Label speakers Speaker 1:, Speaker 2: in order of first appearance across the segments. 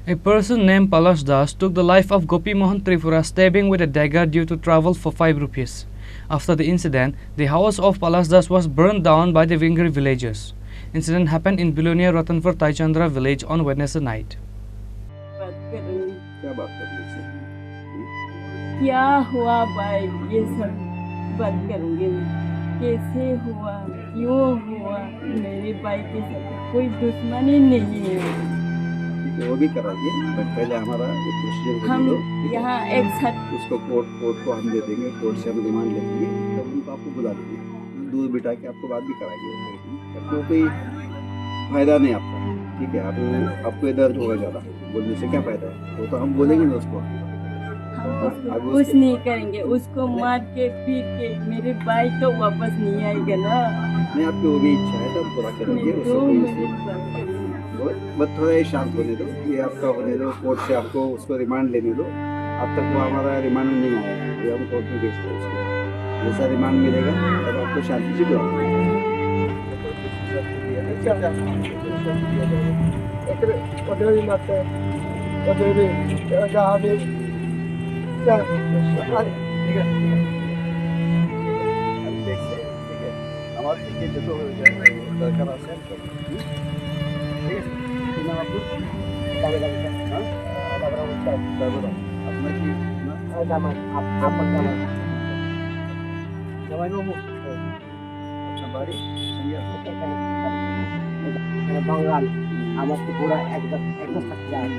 Speaker 1: A person named Palash took the life of Gopi Mohan Tripura stabbing with a dagger due to travel for 5 rupees. After the incident, the house of Palash was burned down by the angry villagers. Incident happened in Bilonia Ratanpur Taichandra village on Wednesday night.
Speaker 2: क्या हुआ भाई ये सब बात करेंगे कैसे हुआ क्यों हुआ मेरे भाई के साथ कोई दुश्मनी नहीं है
Speaker 3: वो भी कराइए बट पहले हमारा ये प्रोसीजर
Speaker 2: हम यहाँ एक साथ
Speaker 3: उसको कोर्ट को हम दे देंगे कोर्ट से हम रिमांड ले लेंगे तब उनको आपको बुला देंगे दूध बिठा के आपको बात भी कराएंगे आपको कोई फायदा नहीं आपका ठीक है आपको दर्द होगा ज़्यादा बोलने से क्या फायदा है वो तो हम बोलेंगे ना उसको
Speaker 2: कुछ नहीं करेंगे उसको मार के पीट के मेरे भाई तो वापस नहीं आएगा ना
Speaker 3: नहीं आपकी वो भी इच्छा है तो हम पूरा करेंगे बस थोड़ा शांत होने दो ये आपका होने दो कोर्ट से आपको उसको रिमांड लेने दो अब तक वो हमारा रिमांड नहीं आया ये हम कोर्ट में भेजते हैं उसको जैसा रिमांड मिलेगा तब आपको शांति से
Speaker 4: বাঙাল আমার তো পুরা একদম থাকতে যায়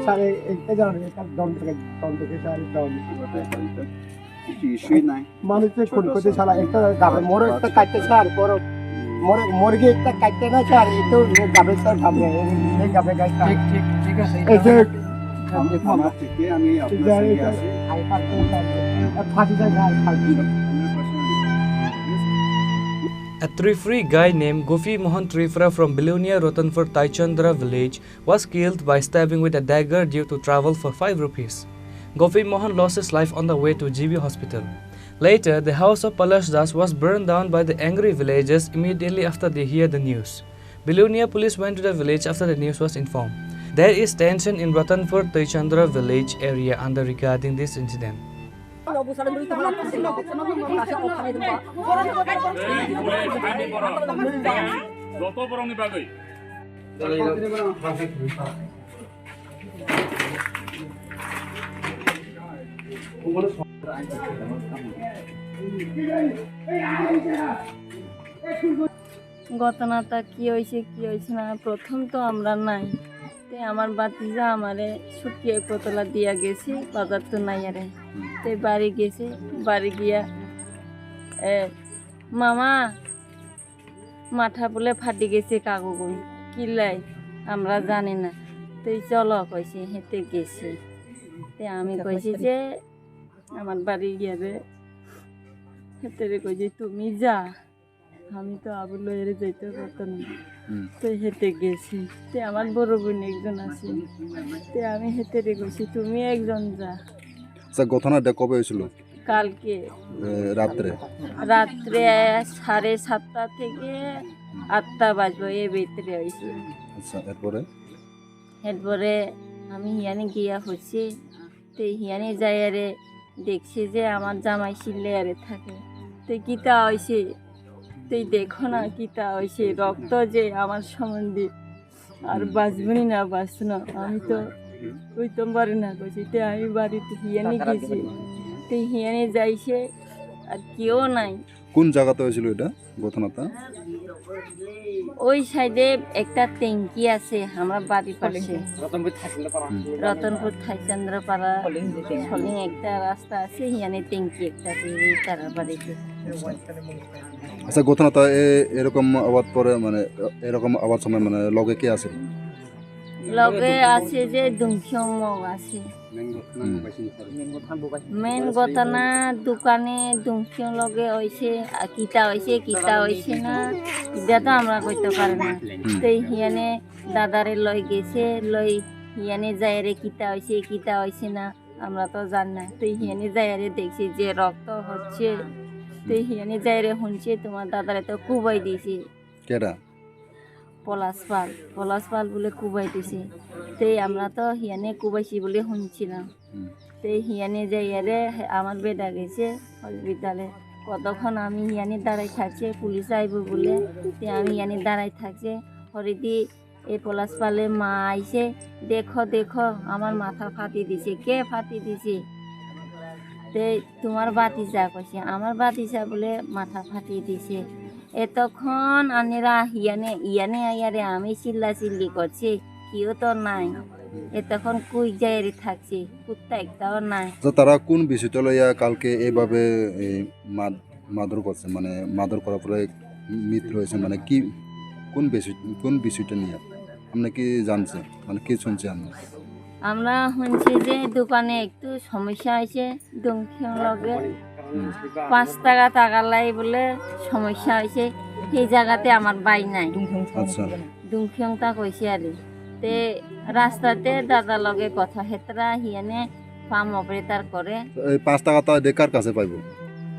Speaker 4: सारे एक दम থেকে সারি দম
Speaker 3: ইস্যুই নাই
Speaker 4: মানুষের কোন কোতে শালা একটা গাবে মোর একটা কাটতে ছাড় পর মুরগি একটা কাটতে না ছাড় এতো গাবে স্যার ভাবে এই গাবে গাই ঠিক আছে এই যে
Speaker 3: আমার থেকে আমি আপনার সঙ্গে আছি
Speaker 4: আই পারতে ফাঁসি যায় গাল ফাঁসি
Speaker 1: A Tripuri guy named Gopi Mohan Tripura from Bilonia Ratanpur Taichandra village was killed by stabbing with a dagger due to travel for 5 rupees. Gopi Mohan lost his life on the way to GB hospital. Later, the house of Palash was burned down by the angry villagers immediately after they hear the news. Bilonia police went to the village after the news was informed. There is tension in Ratanpur Taichandra village area under regarding this incident.
Speaker 2: ঘটনাটা কি হয়েছে না প্রথম তো আমরা নাই তে আমার বাতিজা আমারে শুকিয়ে পোতলা দিয়া গেছে বাজার তো নাই আরে তে বাড়ি গেছে বাড়ি গিয়া মামা মাথা বলে ফাটি গেছে কাগজ কিলাই আমরা জানি না তুই চলো কইছে হেঁটে গেছে তে আমি কইছি যে আমার বাড়ি গিয়ে হেঁটে কইছি তুমি যা আমি তো আবু লইরে যাইতে পারতাম না তো হেঁটে গেছি তে আমার বড় বোন একজন আছে তে আমি হেঁটে গেছি তুমি একজন যা
Speaker 3: স্যার ঘটনাটা কবে হয়েছিল
Speaker 2: কালকে
Speaker 3: রাত্রে
Speaker 2: 7:30 থেকে 8টা বাজবে এর ভিতরে হয়েছে
Speaker 3: আচ্ছা এরপরে
Speaker 2: আমি হিয়ানে গিয়া হচ্ছে তো হিয়ানে যাই আরে দেখছি যে আমার জামাই সিলে আরে থাকে তো কিতা হয়েছে তুই দেখো না কিতা হয়েছে রক্ত যে আমার সম্বন্ধে আর বাঁচবনি না বাঁচত না আমি তো বুঝতে পারি না কইছি তো আমি বাড়িতে হিয়ানে গেছি তো হিয়ানে যাইছে আর কেউ নাই
Speaker 3: কোন জায়গাতে হয়েছিল এটা ঘটনাটা
Speaker 2: ওই সাইডে একটা ট্যাঙ্কি আছে আমার বাড়ির পাশে রতনপুর থাইচান্দ্রপাড়া সলিং একটা রাস্তা আছে হিয়ানে ট্যাঙ্কি একটা আছে এই তারা বাড়িতে
Speaker 3: আচ্ছা ঘটনাটা এরকম আওয়াজ পরে মানে এরকম আওয়াজ সময় মানে লগে কে আছে
Speaker 2: লগে আছে যে দুংখিয়ং আছে মেন ঘটনা দোকানে দুংখিয়ং লগে হয়েছে আর কিতা হয়েছে না এটা তো আমরা কইতে পারি না তো হিয়ানে দাদারে লই গেছে লই হিয়ানে যাইরে কিতা হয়েছে না আমরা তো জানি না তো হিয়ানে যাইরে দেখছি যে রক্ত হচ্ছে তো হিয়ানে যাইরে শুনছে তোমার দাদারে তো কুবাই দিয়েছে
Speaker 3: কেডা
Speaker 2: পলাশ পাল বলে কুবাই দিছে। তেই আমরা তো হিয়ানে কুবাইছি বলে শুনছিলাম। তেই হিয়ানে যাইয়ারে আমার বেটা গেছে হসপিটালে। কতক্ষণ আমি হিয়ানে দাঁড়াই থাকছে, পুলিশ আইব বলে। তে আমি হিয়ানে দাঁড়াই থাকছে, হরিদি এই পলাশ পালে মা আইসে, দেখো দেখো আমার মাথা ফাটি দিছে। কে ফাটি দিছে? তে তোমার বাতিজা কইছে। আমার বাতিজা বলে মাথা ফাটিয়ে দিছে। এতক্ষণ আনেরা ইয়ানে আইয়ারে আমি চিল্লি করছি, কেউ তো নাই। এতক্ষণ কুই যাইয়ারে থাকছি, কুত্তা একটাও নাই।
Speaker 5: তো তারা কোন বিষয়টা লইয়া কালকে এইভাবে মাদর করছে, মানে মাদর করার পরে মৃত্যু হয়েছে, মানে কি কোন বিষয়টা নিয়ে আপনি কি জানছেন, মানে কি শুনছেন?
Speaker 2: আমরা শুনছি যে দোকানে একটু সমস্যা হয়েছে, দুমখিং লগে 5 টাকা টাকালাই বলে সমস্যা হয়েছে। সেই জায়গাতে আমার বাই নাই।
Speaker 5: আচ্ছা,
Speaker 2: দুমখিংটা কইছে আর তে রাস্তাতে দাদা লগে কথা হেতরা হিয়ানে ফার্ম অপারেটর করে।
Speaker 5: এই 5 টাকা তো দেখার কাছে পাইব?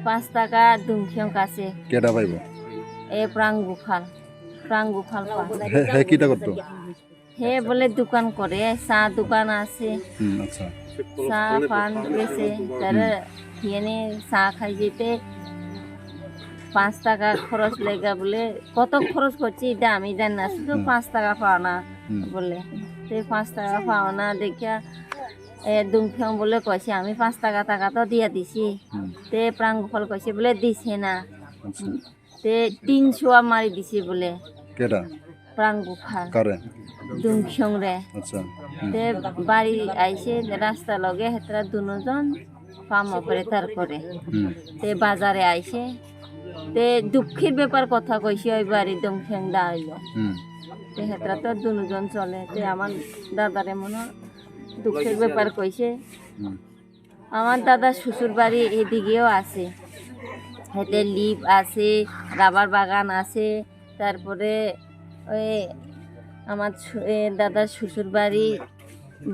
Speaker 2: 5 টাকা দুমখিং কাছে
Speaker 5: কেটা পাইব?
Speaker 2: এ প্রাং গুফাল
Speaker 5: হে কিটা করতো?
Speaker 2: হে বলে দোকান করে, চা দোকান আছে।
Speaker 5: আচ্ছা,
Speaker 2: চা পান বেছে তারা হিয়ানে চা খাই যেতে 5 টাকা খরচ লেগা বলে। কত খরচ করছি এটা আমি জানি না, শুধু 5 টাকা পাও না বলে। তো 5 টাকা পাও না দেখিয়া দুমখিং বলে কইছে আমি 5 টাকা তো দিয়া দিছি। তে প্রাং গোপাল কইছে বলে দিছে না। তে 300 মারি দিছে বলে।
Speaker 5: কেটা?
Speaker 2: প্রাং গোপাল
Speaker 5: কারে?
Speaker 2: দুমখিং রে।
Speaker 5: আচ্ছা,
Speaker 2: তে বাড়ি আইসে রাস্তা লগে হেতরা দুজন ফার্ম অপারেটর করে। তে বাজারে আইসে তে দুঃখের ব্যাপার কথা কইছে, ওই বাড়ি দুমখিং দা আইলো। তে হেতরা তো দুজন চলে। তে আমার দাদারে মনে দুঃখের ব্যাপার কইছে। আমার দাদা শ্বশুর বাড়ি এদিকেও আছে, হেতে লিপ আছে, রাবার বাগান আছে। তারপরে ওই আমার দাদার শ্বশুর বাড়ি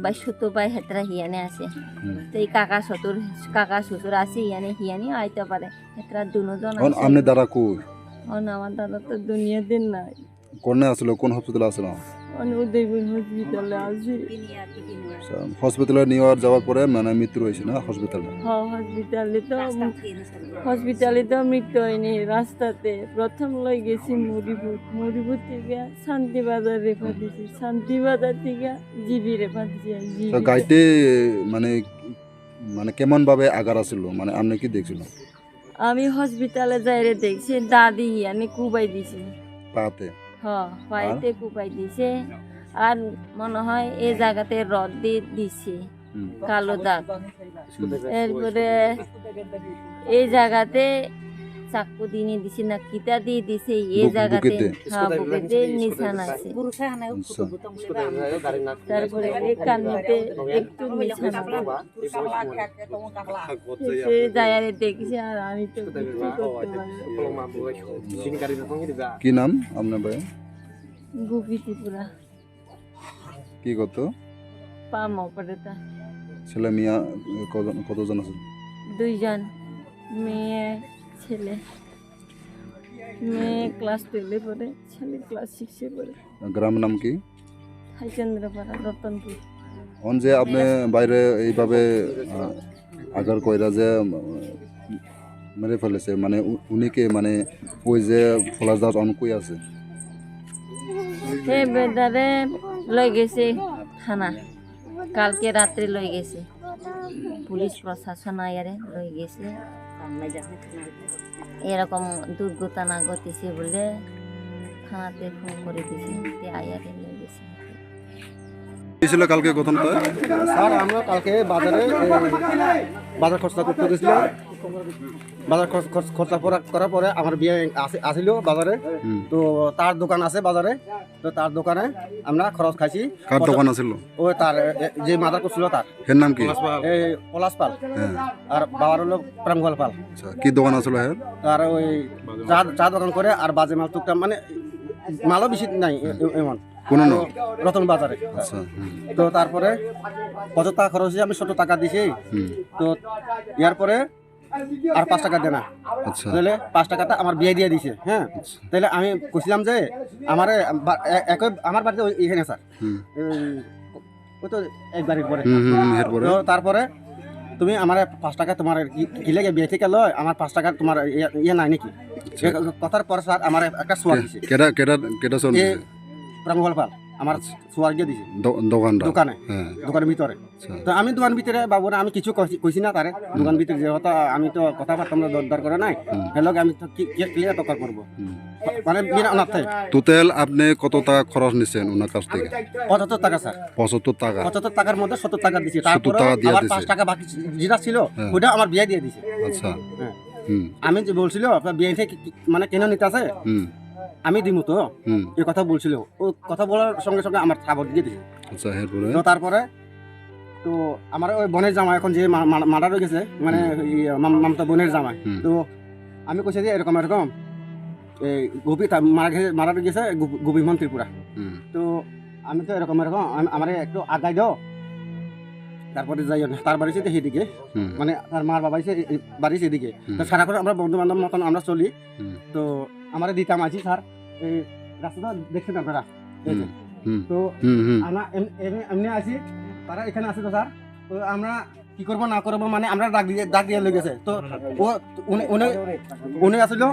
Speaker 2: বা ছোট ভাই হেতরা হিয়ানে আছে। তো এই কাকা শ্বশুর আছে হিয়ানি আইতে পারে। হেতরা দুজন আছে।
Speaker 5: আপনি দাদা কই?
Speaker 2: আমার দাদা তো দুনিয়া দিন নাই।
Speaker 5: কোনে আসলো? কোন হসপিটালে আসলো?
Speaker 2: উদয়পুর হসপিটালে আছে।
Speaker 5: হসপিটালে নিয়ে যাওয়ার পরে মানে মৃত্যু হয়েছে না হসপিটালে?
Speaker 2: হ্যাঁ, হসপিটালে তো মৃত্যু হয়নি, রাস্তাতে প্রথম লই গেছি মরিপুর থেকে শান্তিবাজার রেখা দিয়েছি, শান্তিবাজার থেকে জিবি রেখা দিয়েছি।
Speaker 5: গাড়িতে মানে কেমন ভাবে আগার আসলো, মানে আপনি কি দেখছিল?
Speaker 2: আমি হসপিটালে যাইরে দেখছি দাদি ইয়ানি কুবাই দিছি
Speaker 5: পাতে।
Speaker 2: পাইতে কুপাই দিছে। আর মনে হয় এই জায়গাতে রড দিয়ে দিছে কালো দাগ। এরপরে এই জায়গাতে চাকু দিয়ে দিছে না কিতা দিয়ে দিছে, এই জায়গাতে বুকেতে নিশান আছে। তারপরে এই কান্নিতে একটু নিশান আছে। যায়ারে দেখছি আর আমি তো কিছু করতে পারি।
Speaker 5: কি নাম আপনার ভাই?
Speaker 2: গোপী ত্রিপুরা।
Speaker 5: কি কত?
Speaker 2: পাম অপারেটর।
Speaker 5: ছেলে মেয়ে কতজন আছে?
Speaker 2: 2 জন, মেয়ে ছেলে। মেয়ে ক্লাস 12 পড়ে, ছেলে ক্লাস 6 পড়ে।
Speaker 5: গ্রাম নাম কি?
Speaker 2: হাইচন্দ্রপাড়া, রতনপুর।
Speaker 5: যে আপনি বাইরে এইভাবে আগার কইরা যে মেরে ফেলেছে, মানে উনিকে মানে ওই যে পলাশ দাস অনকই আছে
Speaker 2: সে বেদারে লই গেছে থানা, কালকে রাত্রে লই গেছে পুলিশ প্রশাসন আয়ারে লই গেছে। এরকম দুর্ঘটনা ঘটেছে বলে থানাতে ফোন করে দিয়েছে, আয়ারে লই গেছে।
Speaker 5: ছিল কালকে ঘটনাটা?
Speaker 4: স্যার আমরা কালকে বাজার খরচা করতে গেছিলাম। বাজার খরচা করার পরে আমার বিয়ে আসিল বাজারে। তো তার দোকান আছে বাজারে, তো তার দোকানে আমরা খরচ খাইছি।
Speaker 5: কার দোকান আছিল?
Speaker 4: ওই তার যে মাদার করছিল তার
Speaker 5: নাম কি?
Speaker 4: এই পলাশ পাল। আর বাবার হলো প্রাঙ্গল পাল।
Speaker 5: কি দোকান আছিল?
Speaker 4: আর ওই চা দোকান করে আর বাজে মাল টুকটাক, মানে মালও বেশি নাই এমন
Speaker 5: কোন
Speaker 4: রতন বাজারে। তো তারপরে 50 টাকা খরচ হয়েছে, আমি 70 টাকা দিছি। তো ইয়ার পরে আর 5 টাকা দেনা,
Speaker 5: আচ্ছা
Speaker 4: তাহলে 5 টাকাটা আমার বিয়ে দিয়ে দিছে। হ্যাঁ, তাহলে আমি কইছিলাম যে আমার আমার বাড়িতে এখানে স্যার, ওই তো এক বাড়ির পরে।
Speaker 5: এরপরে
Speaker 4: তো তারপরে তুমি আমার 5 টাকা তোমার কি লাগে বিয়ে থেকে লয়, আমার 5 টাকা তোমার ইয়ে নাই নাকি? কথার পর স্যার আমার একটা সোয়ার দিছে।
Speaker 5: কেটা চল
Speaker 4: প্রাঙ্গল পাল আমার সোয়ার দিয়ে দিছে দোকানে, দোকানের ভিতরে। তো আমি দোকান ভিতরে বাবুরা আমি কিছু কইছি না তারে, দোকান ভিতরে যেহেতু আমি তো কথাবার্তা আমরা দরদার করে নাই, হেলক আমি তো ক্লিয়ার তকর করবো মানে বিনা অনার্থে।
Speaker 5: টোটাল আপনি কত টাকা খরচ নিছেন ওনার কাছ থেকে?
Speaker 4: 75 টাকা স্যার।
Speaker 5: 75 টাকা?
Speaker 4: 75 টাকার মধ্যে 70 টাকা দিছি, তারপর আবার 5 টাকা বাকি যেটা ছিল ওটা আমার বিয়ে দিয়ে দিছে।
Speaker 5: আচ্ছা,
Speaker 4: আমি যে বলছিল আপনার বিয়ে থেকে মানে কেন নিতে আছে আমি দিমু তো, এই কথা বলছিল। ও কথা বলার সঙ্গে সঙ্গে আমার খাবার দিয়ে দিছে।
Speaker 5: আচ্ছা, এরপরে
Speaker 4: তো তারপরে তো আমার ওই বোনের জামাই এখন যে মার্ডার হয়ে গেছে, মানে মামতা বোনের জামাই, তো আমি কইছি যে এরকম এরকম এই গোপী মারা গেছে গোপি মোহন ত্রিপুরা, তো আমি তো এরকম এরকম আমার একটু আগাই দাও, তারপরে যাই তার বাড়ি সেদিকে, মানে তার মার বাবা বাড়ি সেদিকে। তো সারাক্ষণ আমরা বন্ধু বান্ধব মতন আমরা চলি। তো আমার দিতাম আছি স্যার, এই রাস্তাটা দেখছেন আপনারা, তো আমরা এমনি আছি, তারা এখানে আছে। তো স্যার তো আমরা কি করবো না করবো মানে আমরা ডাক দিয়ে লয়ে গেছে। তো ও উনি আসলো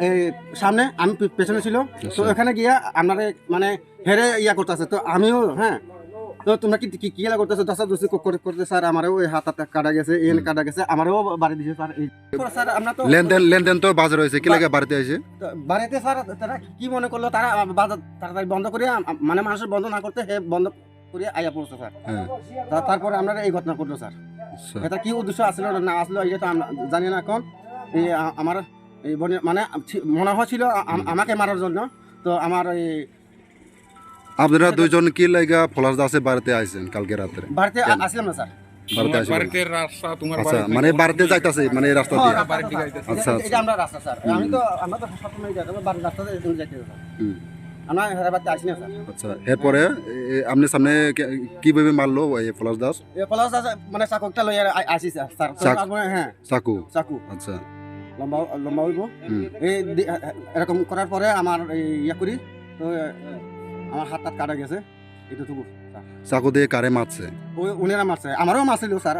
Speaker 4: এই সামনে, আমি পেছনে ছিল। তো এখানে গিয়া আপনারা মানে হেরে ইয়া করতেছে। তো আমিও হ্যাঁ, তো তোমরা কি কি ইয়া করতেছো দশা করতে স্যার, আমারও ওই হাত কাটা গেছে, এখানে কাটা গেছে, আমারও বাড়ি দিয়েছে স্যার। স্যার আমরা তো
Speaker 5: লেনদেন তো বাজার হয়েছে, কি লাগে বাড়িতে আইছে?
Speaker 4: বাড়িতে স্যার তারা কি মনে করলো, তারা বাজার তাড়াতাড়ি বন্ধ করে, মানে মানুষের বন্ধ না করতে হে বন্ধ করে আইয়া পড়ছে স্যার। তারপরে আমরা এই ঘটনা করলো স্যার। এটা কি উদ্দেশ্য আসলো না আসলো এটা তো জানি না। এখন এই আমার এই মানে মনে হচ্ছিল আমাকে মারার জন্য। তো আমার এই
Speaker 5: আপনারা দুইজন কি লাগা পলাশ দাসের বাড়িতে আইছেন কালকে রাতে?
Speaker 4: বাড়িতে আসলাম না স্যার,
Speaker 5: বাড়িতে রাস্তা তোমার বাড়ি, মানে বাড়িতে যাইতাছে মানে রাস্তা দিয়ে। আচ্ছা,
Speaker 4: এটা আমরা রাস্তা স্যার, আমরা তো সবসময় যাই, বাড়ির রাস্তাতে যাইতে স্যার, আমরা হেরাবাদে আসি না স্যার।
Speaker 5: আচ্ছা, এরপরে আপনি সামনে কিভাবে মারলো এই পলাশ দাস?
Speaker 4: পলাশ দাস মানে চাকুটা লইয়া আসি স্যার। হ্যাঁ, চাকু।
Speaker 5: আচ্ছা,
Speaker 4: লম্বা হইব এই এরকম করার পরে আমার ইয়া করি, তো আমার হাত কাটা গেছে। এটুকু
Speaker 5: চাকু দিয়ে কারে মারছে?
Speaker 4: ওই উনারা মারছে, আমারও মারছিল স্যার।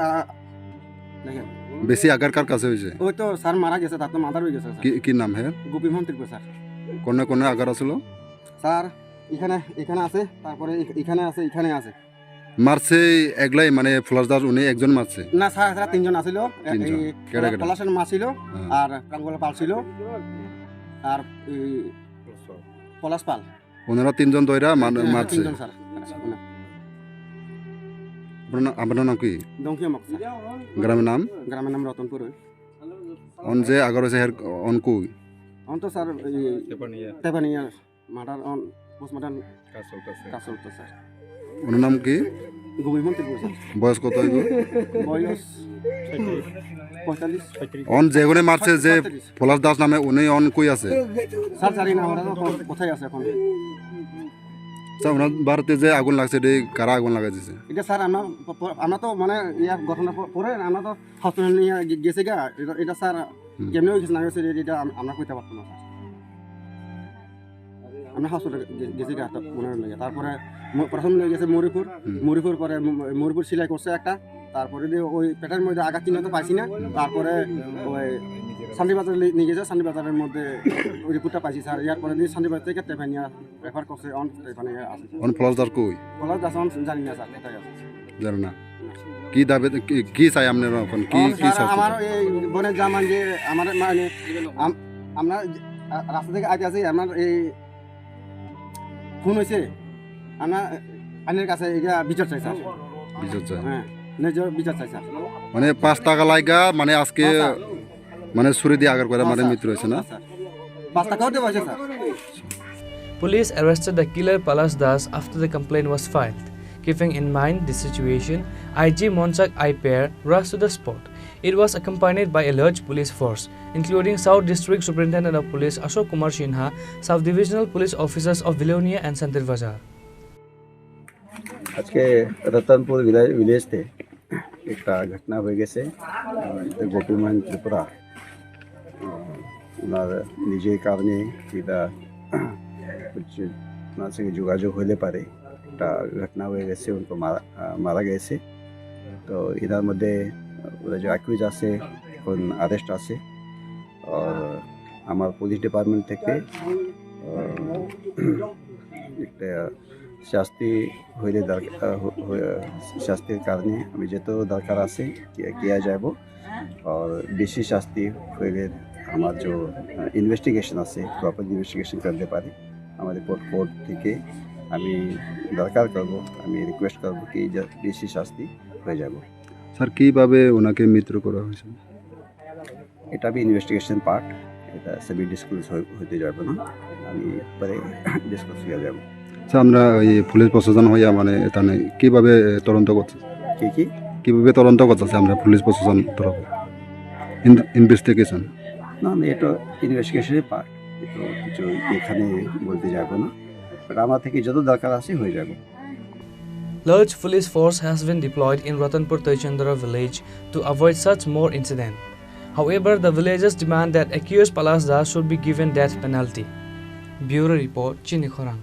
Speaker 4: দেখেন
Speaker 5: বেশি আঘাত কার কাছে হয়েছে?
Speaker 4: ওই তো স্যার মারা গেছে, তার তো মাথা রয়ে গেছে।
Speaker 5: কি নাম হ্যাঁ?
Speaker 4: গোপী মোহন ত্রিপুরা স্যার।
Speaker 5: কোনে আঘাত আসলো
Speaker 4: স্যার? এখানে আছে, তারপরে এখানে আছে।
Speaker 5: মারছে একলাই মানে পলাশ দাস উনি একজন মারছে?
Speaker 4: না স্যার, এরা তিনজন আছিল। পলাশের মা ছিল, আর প্রাঙ্গল পাল ছিল, আর পলাশ পাল।
Speaker 5: ওনারা তিনজন দইরা মারছে। আপনার নাম কি? গ্রামের নাম
Speaker 4: রতনপুর।
Speaker 5: অন যে আগর আছে অন কই?
Speaker 4: অন তো sir Tepania murder on post-mortem কাজ চলতে স্যার।
Speaker 5: ওনার নাম কি?
Speaker 4: গোপি মোহন ত্রিপুরা স্যার।
Speaker 5: বয়স কত?
Speaker 4: বয়স 45।
Speaker 5: অন যেগুনে মারছে যে পলাশ দাস নামে, উনি অন কই আছে
Speaker 4: স্যার? জানি না আমরা কোথায় আছে এখন।
Speaker 5: স্যার ওনার বাড়িতে যে আগুন লাগছে এটা কারা আগুন লাগাইছে?
Speaker 4: এটা স্যার আমরা তো মানে ইয়ার ঘটনা পরে আমরা তো হসপিটাল নিয়ে গেছি গা। এটা স্যার কেমনি হয়ে গেছে না গেছে এটা আমরা কইতে পারতাম না স্যার। আমরা হসপিটাল গেছি গা মনে লাগে। তারপরে প্রথম নিয়ে গেছে মরিপুর পরে মরিপুর সেলাই করছে একটা। তারপরে দিয়ে ওই পেটের মধ্যে আঘাত চিহ্ন তো পাইছি না। তারপরে ওই শান্তিবাজার নিয়ে গেছে, শান্তিবাজারের মধ্যে ওই রিপোর্টটা পাইছি স্যার। ইয়ার পরে দিয়ে শান্তিবাজার থেকে টেপানিয়া রেফার করছে। এখানে আছে
Speaker 5: অন পলাশ দাস কই?
Speaker 4: পলাশ দাস জানি না স্যার কোথায় আছে,
Speaker 5: জানি না। কি দাবি কি চাই আপনার এখন? কি
Speaker 4: আমার এই বোনের জামান যে আমার মানে আমরা রাস্তা থেকে আইতে আছি, আমার এই খুন হয়েছে, আমরা আইনের কাছে এটা বিচার চাই স্যার।
Speaker 5: বিচার চাই?
Speaker 4: হ্যাঁ, নিজের বিচার চাই স্যার।
Speaker 5: মানে 5 টাকা লাগা মানে আজকে মানে ছুরি দিয়ে আঘাত করে মানে মৃত্যু হয়েছে না?
Speaker 4: 5 টাকাও দেওয়া হয়েছে sir.
Speaker 1: Police arrested the killer Palash Das after the complaint was filed. Keeping in mind this situation, IG Monsak Ipair rushed to the spot. It was accompanied by a large police force, including South District Superintendent of Police Ashok Kumar Sinha, South Divisional Police Officers of Vilonia and Santir Bazar.
Speaker 3: आज के Ratanpur village थे একটা ঘটনা হয়ে গেছে গোপী মোহন ত্রিপুরা ওনার নিজের কারণে এটা হচ্ছে ওনার সঙ্গে যোগাযোগ হলে পারে একটা ঘটনা হয়ে গেছে উनको মারা গেছে তো এটার মধ্যে ওরা যে অ্যাকুইজ আছে এখন আরেস্ট আছে আর আমার পুলিশ ডিপার্টমেন্ট থেকে একটা শাস্তি হইলে শাস্তির কারণে আমি যত দরকার আছে কিয়া যাব আর বেশি শাস্তি হইলে আমার যে ইনভেস্টিগেশন আছে প্রপার ইনভেস্টিগেশন করতে পারে আমাদের কোর্ট থেকে আমি দরকার করব আমি রিকোয়েস্ট করব কি বেশি শাস্তি হয়ে যাব
Speaker 5: স্যার কীভাবে ওনাকে মৃত্যু করা হয়েছে
Speaker 3: এটা আমি ইনভেস্টিগেশন পার্ট এটা সবই ডিসক্লোজ হতে যাবে না আমি পরে ডিসকাস হয়ে যাব
Speaker 5: স্যার আমরা ওই পুলিশ প্রশাসন হইয়া মানে এখানে কীভাবে তদন্ত করছে কীভাবে তদন্ত করতেছে আমরা পুলিশ প্রশাসন তরফে ইনভেস্টিগেশন
Speaker 3: না এটা ইনভেস্টিগেশনের পার্ট তো কিছু এখানে বলতে যাব না বাট আমার থেকে যত দরকার আছে হয়ে যাবে
Speaker 1: Large police force has been deployed in Ratanpur Taichandra village to avoid such more incidents. However, the villagers demand that accused Palash Das should be given death penalty. Bureau Report, Chini Khorang.